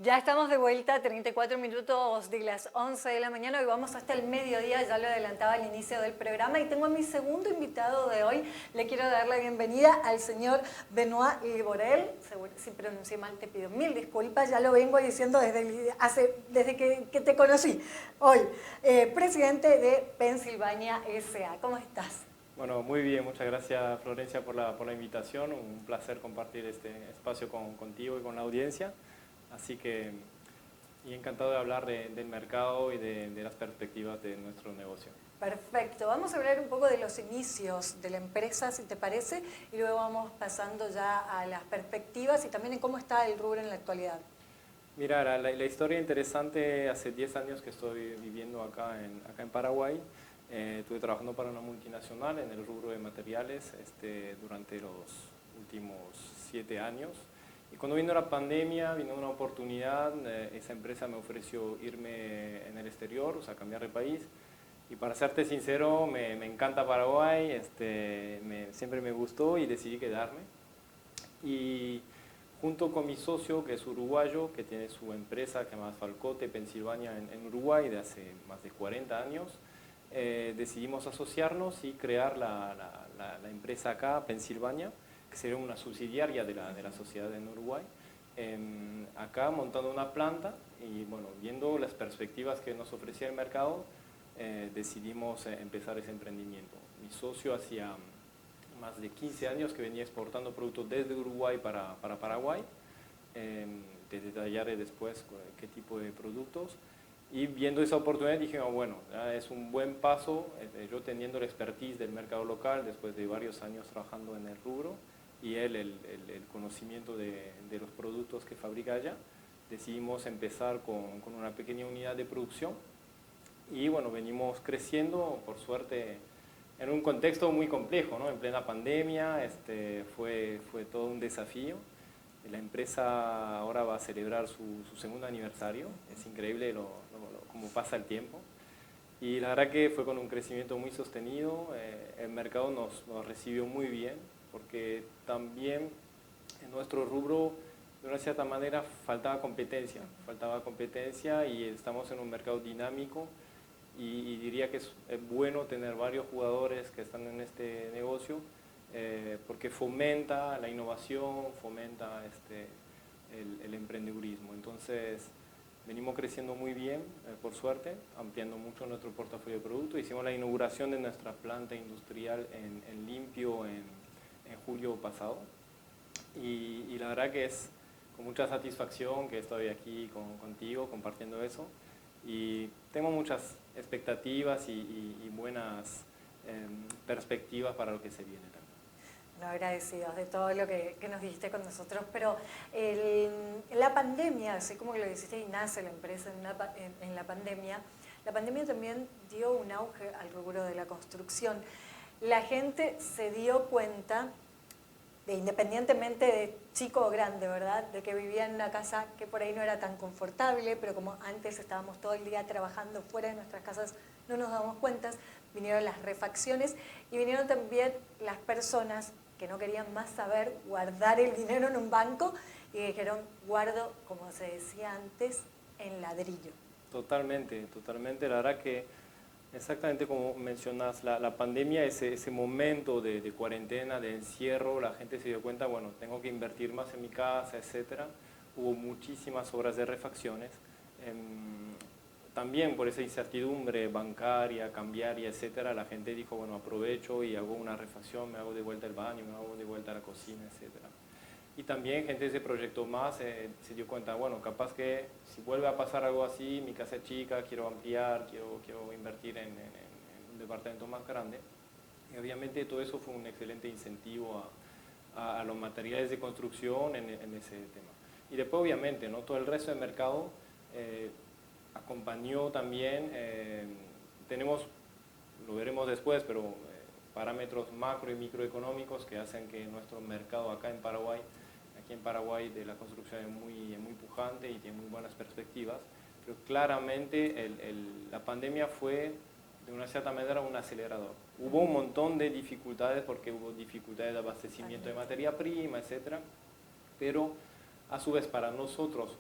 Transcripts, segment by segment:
Ya estamos de vuelta, 34 minutos de las 11 de la mañana y vamos hasta el mediodía, ya lo adelantaba al inicio del programa y tengo a mi segundo invitado de hoy. Le quiero dar la bienvenida al señor Benoit Liborel. Si pronuncié mal te pido mil disculpas, ya lo vengo diciendo desde que te conocí hoy. Presidente de Pensilvania S.A. ¿Cómo estás? Bueno, muy bien, muchas gracias Florencia por la invitación, un placer compartir este espacio contigo y con la audiencia, así que y encantado de hablar del mercado y de las perspectivas de nuestro negocio. Perfecto, vamos a hablar un poco de los inicios de la empresa, si te parece, y luego vamos pasando ya a las perspectivas y también en cómo está el rubro en la actualidad. Mira, la historia interesante, hace 10 años que estoy viviendo acá en Paraguay. Estuve trabajando para una multinacional en el rubro de materiales durante los últimos 7 años. Y cuando vino la pandemia, vino una oportunidad, esa empresa me ofreció irme en el exterior, o sea, cambiar de país. Y para serte sincero, me encanta Paraguay, siempre me gustó y decidí quedarme. Y junto con mi socio, que es uruguayo, que tiene su empresa que se llama Falcote Pensilvania en Uruguay de hace más de 40 años, decidimos asociarnos y crear la empresa acá, Pensilvania, que sería una subsidiaria de la sociedad en Uruguay, acá montando una planta y bueno, viendo las perspectivas que nos ofrecía el mercado, decidimos empezar ese emprendimiento. Mi socio hacía más de 15 años que venía exportando productos desde Uruguay para Paraguay, te detallaré después qué tipo de productos. Y viendo esa oportunidad dije, bueno, es un buen paso, yo teniendo la expertise del mercado local después de varios años trabajando en el rubro y él el conocimiento de los productos que fabrica allá, decidimos empezar con una pequeña unidad de producción y bueno, venimos creciendo, por suerte, en un contexto muy complejo, ¿no? En plena pandemia, fue todo un desafío. La empresa ahora va a celebrar su segundo aniversario, es increíble cómo pasa el tiempo. Y la verdad que fue con un crecimiento muy sostenido, el mercado nos recibió muy bien, porque también en nuestro rubro, de una cierta manera, faltaba competencia y estamos en un mercado dinámico y diría que es bueno tener varios jugadores que están en este negocio, porque fomenta la innovación, fomenta el emprendedurismo. Entonces, venimos creciendo muy bien, por suerte, ampliando mucho nuestro portafolio de productos. Hicimos la inauguración de nuestra planta industrial en Limpio en julio pasado. Y la verdad que es con mucha satisfacción que estoy aquí contigo compartiendo eso. Y tengo muchas expectativas y buenas perspectivas para lo que se viene también. Bueno, agradecidos de todo lo que nos dijiste con nosotros, pero la pandemia, así como lo dijiste y nace la empresa en la pandemia también dio un auge al rubro de la construcción. La gente se dio cuenta, independientemente de chico o grande, ¿verdad?, de que vivía en una casa que por ahí no era tan confortable, pero como antes estábamos todo el día trabajando fuera de nuestras casas, no nos damos cuenta, vinieron las refacciones y vinieron también las personas que no querían más saber guardar el dinero en un banco y dijeron, guardo, como se decía antes, en ladrillo. Totalmente, totalmente. La verdad que exactamente como mencionas, la pandemia, ese momento de cuarentena, de encierro, la gente se dio cuenta, bueno, tengo que invertir más en mi casa, etc. Hubo muchísimas obras de refacciones. También por esa incertidumbre bancaria, cambiaria, etc., la gente dijo, bueno, aprovecho y hago una refacción, me hago de vuelta el baño, me hago de vuelta la cocina, etc. Y también gente se proyectó más, se dio cuenta, bueno, capaz que si vuelve a pasar algo así, mi casa es chica, quiero ampliar, quiero invertir en un departamento más grande. Y obviamente todo eso fue un excelente incentivo a los materiales de construcción en ese tema. Y después obviamente, ¿no?, todo el resto del mercado acompañó también, tenemos, lo veremos después, pero parámetros macro y microeconómicos que hacen que nuestro mercado acá en Paraguay, de la construcción es muy pujante y tiene muy buenas perspectivas, pero claramente la pandemia fue de una cierta manera un acelerador. Hubo un montón de dificultades porque hubo dificultades de abastecimiento de materia prima, etc. Pero a su vez para nosotros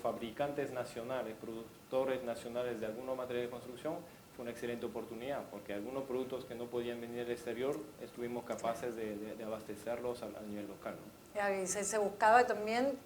fabricantes nacionales, productores nacionales de algunos materiales de construcción, fue una excelente oportunidad, porque algunos productos que no podían venir del exterior, estuvimos capaces de abastecerlos a nivel local, ¿no? Y se buscaba también,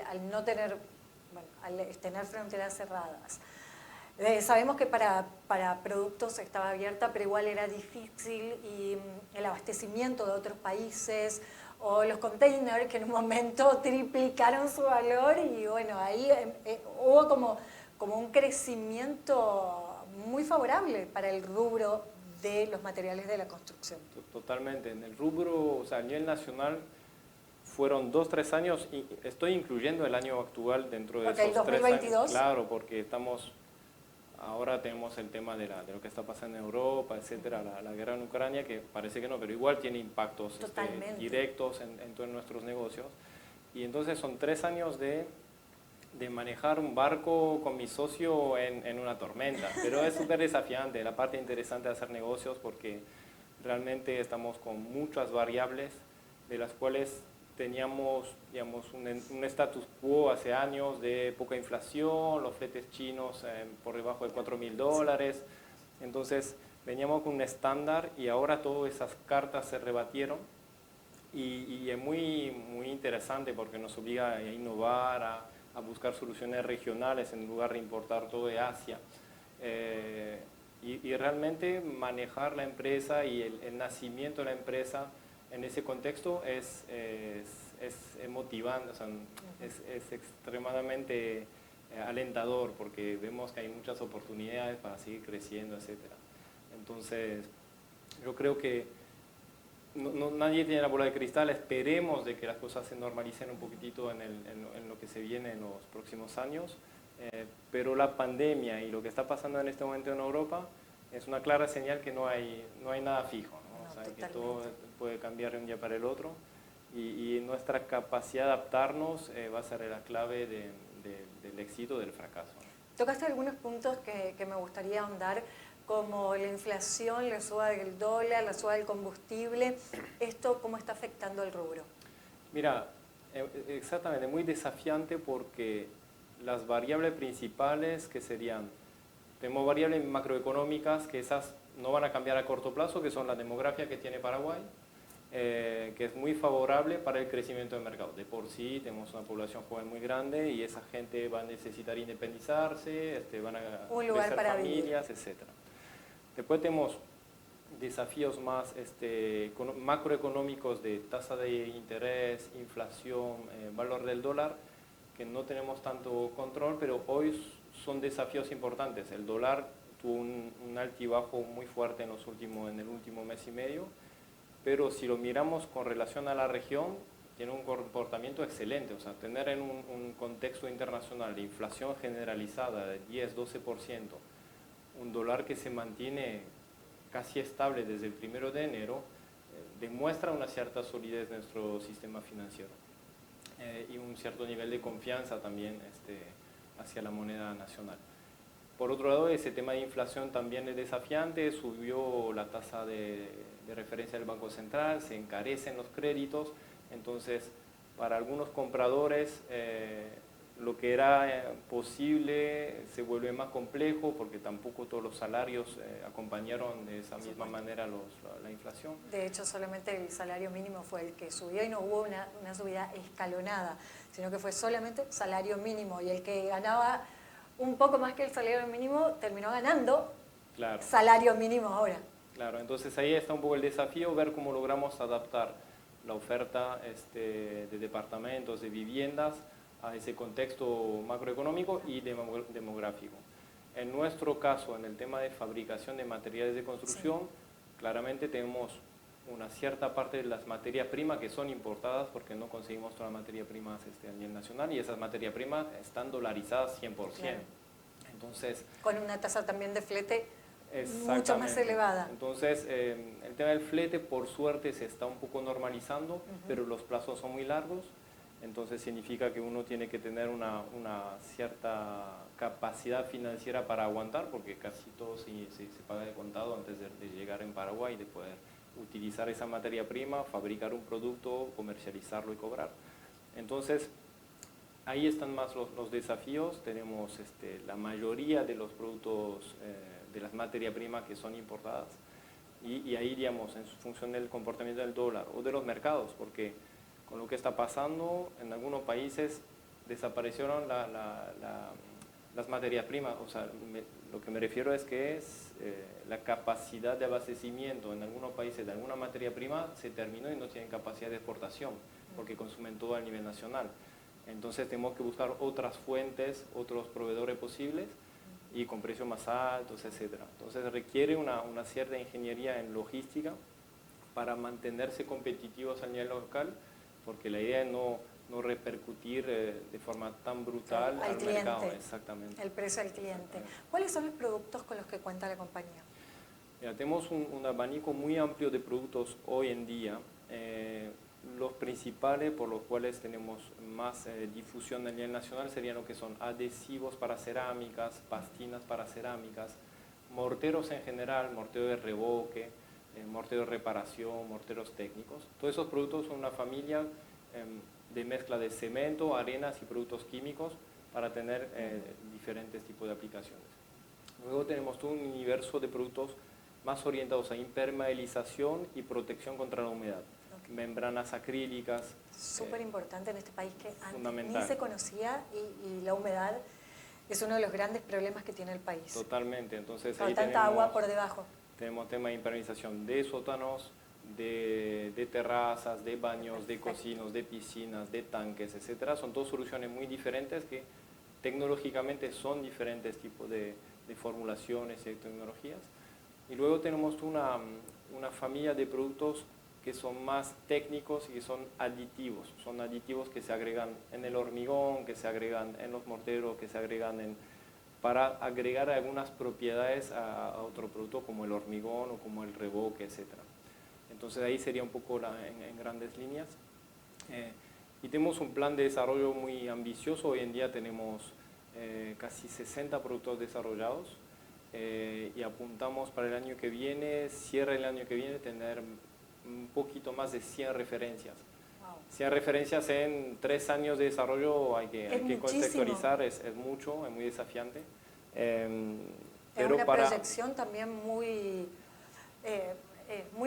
al no tener, bueno, al tener fronteras cerradas. Sabemos que para productos estaba abierta, pero igual era difícil, y el abastecimiento de otros países o los containers que en un momento triplicaron su valor, y bueno, ahí hubo como un crecimiento muy favorable para el rubro de los materiales de la construcción. Totalmente. En el rubro, o sea, a nivel nacional, fueron 2-3 años, y estoy incluyendo el año actual dentro de esos 3 años. Claro, porque ahora tenemos el tema de lo que está pasando en Europa, etcétera, la guerra en Ucrania, que parece que no, pero igual tiene impactos directos en todos nuestros negocios. Y entonces son 3 años de manejar un barco con mi socio en una tormenta, pero es súper desafiante. La parte interesante de hacer negocios, porque realmente estamos con muchas variables, de las cuales teníamos, digamos, un status quo hace años de poca inflación, los fletes chinos por debajo de $4.000, entonces veníamos con un estándar, y ahora todas esas cartas se rebatieron, y es muy, muy interesante porque nos obliga a innovar, a buscar soluciones regionales en lugar de importar todo de Asia. Y realmente manejar la empresa y el nacimiento de la empresa en ese contexto es motivante, o sea, es extremadamente alentador, porque vemos que hay muchas oportunidades para seguir creciendo, etc. Entonces, yo creo que nadie tiene la bola de cristal. Esperemos de que las cosas se normalicen un poquitito en lo que se viene en los próximos años, pero la pandemia y lo que está pasando en este momento en Europa es una clara señal que no hay nada fijo, ¿no? O sea, que todo puede cambiar de un día para el otro, y nuestra capacidad de adaptarnos va a ser la clave del éxito o del fracaso. Tocaste algunos puntos que me gustaría ahondar, como la inflación, la suba del dólar, la suba del combustible. ¿Esto cómo está afectando al rubro? Mira, exactamente, muy desafiante, porque las variables principales que serían, tenemos variables macroeconómicas que esas no van a cambiar a corto plazo, que son la demografía que tiene Paraguay, que es muy favorable para el crecimiento del mercado. De por sí tenemos una población joven muy grande, y esa gente va a necesitar independizarse, van a crecer familias, etc. Después tenemos desafíos más macroeconómicos de tasa de interés, inflación, valor del dólar, que no tenemos tanto control, pero hoy son desafíos importantes. El dólar tuvo un altibajo muy fuerte en el último mes y medio, pero si lo miramos con relación a la región, tiene un comportamiento excelente. O sea, tener en un contexto internacional de inflación generalizada de 10-12%, un dólar que se mantiene casi estable desde el 1 de enero, demuestra una cierta solidez de nuestro sistema financiero, y un cierto nivel de confianza también hacia la moneda nacional. Por otro lado, ese tema de inflación también es desafiante. Subió la tasa de referencia del Banco Central, se encarecen los créditos, entonces para algunos compradores lo que era posible se vuelve más complejo, porque tampoco todos los salarios acompañaron de esa misma manera la inflación. De hecho, solamente el salario mínimo fue el que subió, y no hubo una subida escalonada, sino que fue solamente salario mínimo, y el que ganaba un poco más que el salario mínimo terminó ganando salario mínimo ahora. Claro, entonces ahí está un poco el desafío, ver cómo logramos adaptar la oferta de departamentos, de viviendas, a ese contexto macroeconómico y demográfico. En nuestro caso, en el tema de fabricación de materiales de construcción, claramente tenemos una cierta parte de las materias primas que son importadas, porque no conseguimos todas las materias primas a nivel nacional, y esas materias primas están dolarizadas 100%. Claro. Entonces, con una tasa también de flete mucho más elevada. Entonces, el tema del flete, por suerte, se está un poco normalizando, pero los plazos son muy largos. Entonces significa que uno tiene que tener una cierta capacidad financiera para aguantar, porque casi todo se paga de contado antes de llegar en Paraguay, de poder utilizar esa materia prima, fabricar un producto, comercializarlo y cobrar. Entonces, ahí están más los desafíos. Tenemos la mayoría de los productos de las materias primas que son importadas y ahí, digamos, en función del comportamiento del dólar o de los mercados, porque con lo que está pasando en algunos países desaparecieron las materias primas. O sea, lo que me refiero es que la capacidad de abastecimiento en algunos países de alguna materia prima se terminó y no tienen capacidad de exportación porque consumen todo a nivel nacional. Entonces tenemos que buscar otras fuentes, otros proveedores posibles y con precios más altos, etc. Entonces requiere una cierta ingeniería en logística para mantenerse competitivos a nivel local, porque la idea es no repercutir de forma tan brutal al mercado. Exactamente. El precio al cliente. ¿Cuáles son los productos con los que cuenta la compañía? Mira, tenemos un abanico muy amplio de productos hoy en día. Los principales por los cuales tenemos más difusión a nivel nacional serían lo que son adhesivos para cerámicas, pastinas para cerámicas, morteros en general, mortero de revoque, mortero de reparación, morteros técnicos. Todos esos productos son una familia de mezcla de cemento, arenas y productos químicos para tener diferentes tipos de aplicaciones. Luego tenemos todo un universo de productos más orientados a impermeabilización y protección contra la humedad. Membranas acrílicas. Súper importante en este país que antes ni fundamental. se conocía y la humedad es uno de los grandes problemas que tiene el país. Totalmente. Entonces, Con ahí tanta agua por debajo. Tenemos tema de impermeabilización de sótanos, de terrazas, de baños, de cocinas, de piscinas, de tanques, etc. Son todas soluciones muy diferentes que tecnológicamente son diferentes tipos de formulaciones y de tecnologías. Y luego tenemos una familia de productos que son más técnicos y que son aditivos. Son aditivos que se agregan en el hormigón, que se agregan en los morteros, que se agregan para agregar algunas propiedades a otro producto como el hormigón o como el revoque, etc. Entonces ahí sería un poco en grandes líneas. Y tenemos un plan de desarrollo muy ambicioso. Hoy en día tenemos casi 60 productos desarrollados y apuntamos para el año que viene, cierre el año que viene, tener un poquito más de 100 referencias. Wow. 100 referencias en 3 años de desarrollo hay que contextualizar, es mucho, es muy desafiante. Es una proyección también muy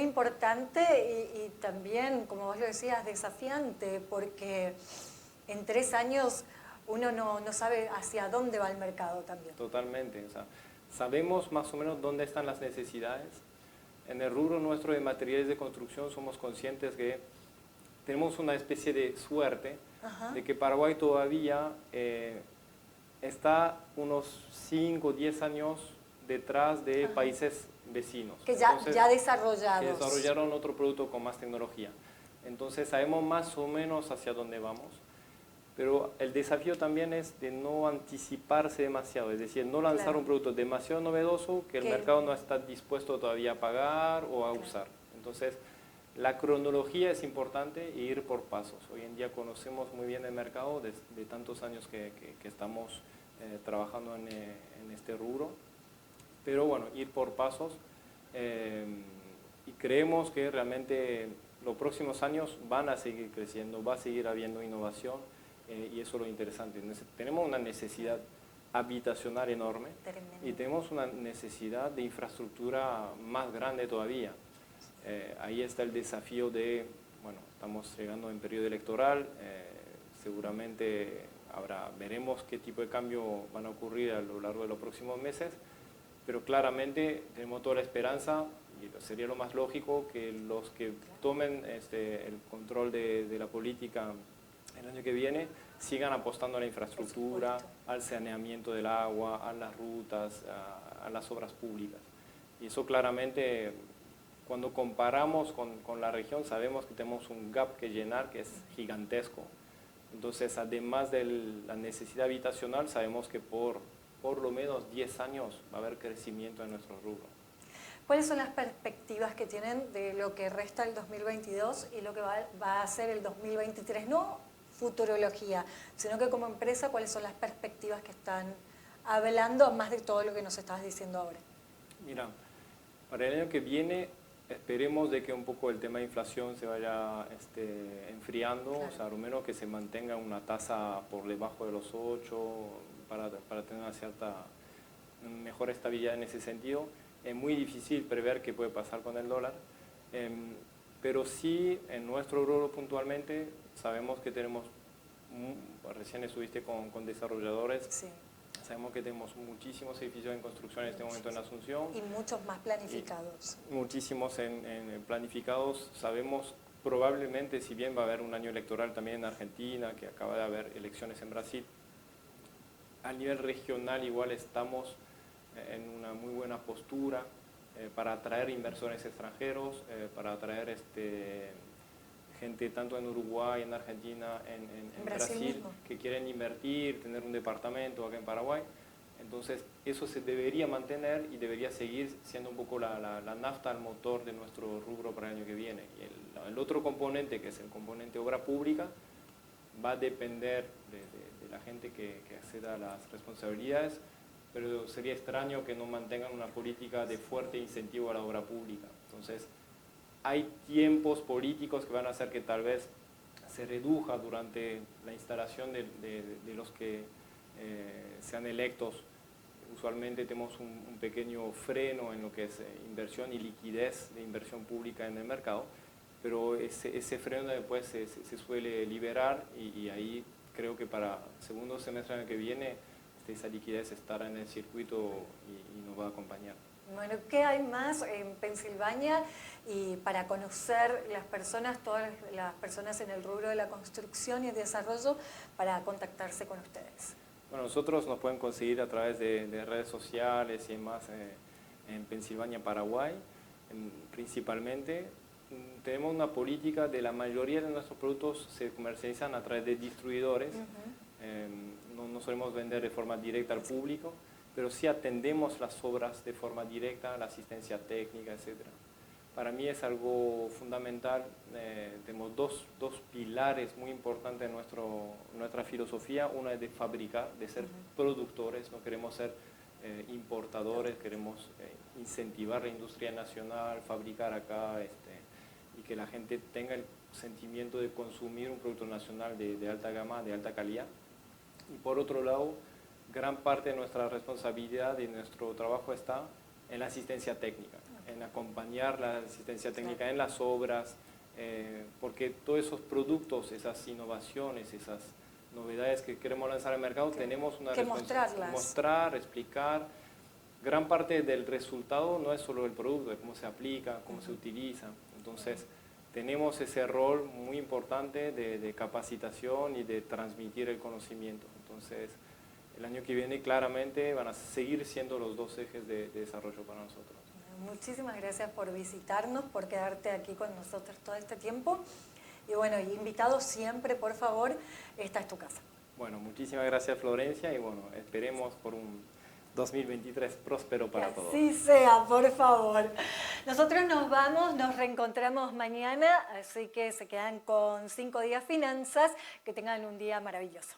importante y también, como vos lo decías, desafiante, porque en 3 años uno no sabe hacia dónde va el mercado también. Totalmente, o sea, sabemos más o menos dónde están las necesidades. En el rubro nuestro de materiales de construcción somos conscientes que tenemos una especie de suerte de que Paraguay todavía está unos 5 o 10 años detrás de países vecinos. Que ya desarrollados. Que desarrollaron otro producto con más tecnología. Entonces sabemos más o menos hacia dónde vamos, pero el desafío también es de no anticiparse demasiado, es decir, no lanzar un producto demasiado novedoso que el mercado no está dispuesto todavía a pagar o a usar. Entonces, la cronología es importante e ir por pasos. Hoy en día conocemos muy bien el mercado de tantos años que estamos trabajando en este rubro, pero bueno, ir por pasos y creemos que realmente los próximos años van a seguir creciendo, va a seguir habiendo innovación. Y eso es lo interesante. Tenemos una necesidad habitacional enorme. Tremendo. Y tenemos una necesidad de infraestructura más grande todavía. Ahí está el desafío bueno, estamos llegando en periodo electoral, seguramente veremos qué tipo de cambio van a ocurrir a lo largo de los próximos meses, pero claramente tenemos toda la esperanza, y sería lo más lógico, que los que tomen el control de la política el año que viene sigan apostando a la infraestructura, al saneamiento del agua, a las rutas, a las obras públicas. Y eso claramente, cuando comparamos con la región, sabemos que tenemos un gap que llenar que es gigantesco. Entonces, además de la necesidad habitacional, sabemos que por lo menos 10 años va a haber crecimiento en nuestro rubro. ¿Cuáles son las perspectivas que tienen de lo que resta el 2022 y lo que va a ser el 2023? No futurología, sino que como empresa, ¿cuáles son las perspectivas que están hablando, más de todo lo que nos estás diciendo ahora? Mira, para el año que viene esperemos de que un poco el tema de inflación se vaya enfriando, Claro. o sea, al menos que se mantenga una tasa por debajo de los 8 para tener una cierta mejor estabilidad en ese sentido. Es muy difícil prever qué puede pasar con el dólar, pero sí en nuestro rubro puntualmente sabemos que tenemos, recién estuviste con desarrolladores, Sí. sabemos que tenemos muchísimos edificios en construcción en este momento en Asunción. Y muchos más planificados. Muchísimos en planificados. Sabemos probablemente, si bien va a haber un año electoral también en Argentina, que acaba de haber elecciones en Brasil, a nivel regional igual estamos en una muy buena postura para atraer inversores extranjeros, para atraer gente tanto en Uruguay, en Argentina, en Brasil que quieren invertir, tener un departamento acá en Paraguay. Entonces eso se debería mantener y debería seguir siendo un poco la nafta al motor de nuestro rubro para el año que viene. Y el otro componente, que es el componente obra pública, va a depender de la gente que acceda a las responsabilidades, pero sería extraño que no mantengan una política de fuerte incentivo a la obra pública. Entonces, hay tiempos políticos que van a hacer que tal vez se reduzca durante la instalación de los que sean electos. Usualmente tenemos un pequeño freno en lo que es inversión y liquidez de inversión pública en el mercado, pero ese freno después se suele liberar y ahí creo que para segundo semestre del año que viene esa liquidez estará en el circuito y nos va a acompañar. Bueno, ¿qué hay más en Pensilvania? Y para conocer las personas, todas las personas en el rubro de la construcción y el desarrollo, para contactarse con ustedes. Bueno, nosotros nos pueden conseguir a través de redes sociales y demás en Pensilvania, Paraguay, principalmente. Tenemos una política de la mayoría de nuestros productos se comercializan a través de distribuidores. No solemos vender de forma directa al público, pero sí atendemos las obras de forma directa, la asistencia técnica, etc. Para mí es algo fundamental. Tenemos dos pilares muy importantes en nuestra filosofía. Una es de fabricar, de ser productores, no queremos ser importadores, queremos incentivar la industria nacional, fabricar acá y que la gente tenga el sentimiento de consumir un producto nacional de alta gama, de alta calidad. Y por otro lado, gran parte de nuestra responsabilidad y nuestro trabajo está en la asistencia técnica, en acompañar la asistencia técnica en las obras, porque todos esos productos, esas innovaciones, esas novedades que queremos lanzar al mercado, tenemos una responsabilidad. Mostrar, explicar. Gran parte del resultado no es solo el producto, es cómo se aplica, cómo se utiliza. Entonces, tenemos ese rol muy importante de capacitación y de transmitir el conocimiento. Entonces, el año que viene claramente van a seguir siendo los dos ejes de desarrollo para nosotros. Muchísimas gracias por visitarnos, por quedarte aquí con nosotros todo este tiempo. Y bueno, invitados siempre, por favor, esta es tu casa. Bueno, muchísimas gracias Florencia y bueno, esperemos por un 2023 próspero para todos. Que así sea, por favor. Nosotros nos vamos, nos reencontramos mañana, así que se quedan con 5 días finanzas, que tengan un día maravilloso.